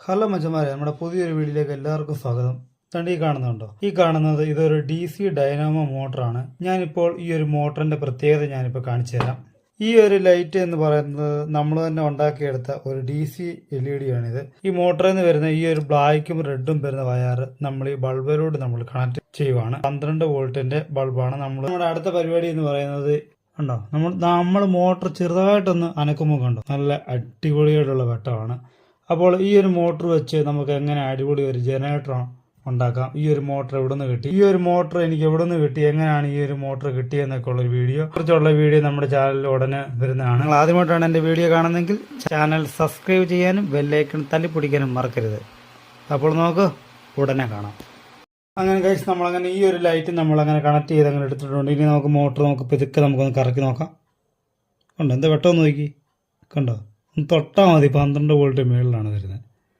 Hello മച്ചന്മാരെ, നമ്മുടെ പുതിയൊരു വീഡിയോയിലേക്ക് എല്ലാവർക്കും സ്വാഗതം. ഈ കാണുന്നുണ്ടോ? ഈ കാണുന്നത് ഇതൊരു DC ഡൈനാമോ മോട്ടറാണ്. ഞാനിപ്പോൾ ഈ ഒരു മോട്ടറിന്റെ പ്രത്യേകത ഞാനിപ്പോൾ കാണിച്ചു തരാം. ഈ ഒരു ലൈറ്റ് എന്ന് പറയുന്നത് നമ്മൾ തന്നെ ഉണ്ടാക്കിയെടുത്ത ഒരു DC LED ആണിത്. ഈ മോട്ടറിൽ നിന്ന് വരുന്ന ഈ ഒരു ബ്ലാക്കും റെഡും വരുന്ന വയർ നമ്മൾ ഈ ബൾബിലൂടെ നമ്മൾ കണക്ട് ചെയ്യുവാണ്. 12 വോൾട്ടിന്റെ ബൾബാണ്. നമ്മുടെ അടുത്ത പരിപാടി എന്ന് പറയുന്നത് കണ്ടോ, നമ്മൾ മോട്ടർ ചെറുതായിട്ടൊന്ന് അനക്കുമ്പോൾ കണ്ടോ, നല്ല അടിപൊളിയായിട്ടുള്ള വെട്ടമാണ്. അപ്പോൾ ഈ ഒരു മോട്ടർ വെച്ച് നമുക്ക് എങ്ങനെ അടിപൊളി ഒരു ജനറേറ്റർ ഉണ്ടാക്കാം. ഈ ഒരു മോട്ടർ എവിടെ നിന്ന് കിട്ടി, ഈ ഒരു മോട്ടർ എനിക്ക് എവിടെ നിന്ന് കിട്ടി, എങ്ങനെയാണ് ഈ ഒരു മോട്ടർ കിട്ടിയെന്നൊക്കെ ഉള്ള വീഡിയോ, കുറിച്ചുള്ള വീഡിയോ നമ്മുടെ ചാനലിൽ ഉടനെ വരുന്നതാണ്. നിങ്ങൾ ആദ്യമായിട്ടാണ് എൻ്റെ വീഡിയോ കാണുന്നതെങ്കിൽ ചാനൽ സബ്സ്ക്രൈബ് ചെയ്യാനും ബെല്ലൈക്കൺ തല്ലിപ്പിടിക്കാനും മറക്കരുത്. അപ്പോൾ നമുക്ക് ഉടനെ കാണാം. അങ്ങനെ കഴിച്ച് നമ്മളങ്ങനെ ഈ ഒരു ലൈറ്റ് നമ്മളങ്ങനെ കണക്ട് ചെയ്ത് അങ്ങനെ എടുത്തിട്ടുണ്ട്. ഇനി നമുക്ക് മോട്ടർ പിതുക്കെ നമുക്കൊന്ന് കറക്കി നോക്കാം. കണ്ടോ, എന്താ വെട്ടമെന്ന് നോക്കി, കണ്ടോ, തൊട്ടാൽ മതി. 12 വോൾട്ട് മേളിലാണ് വരുന്നത്.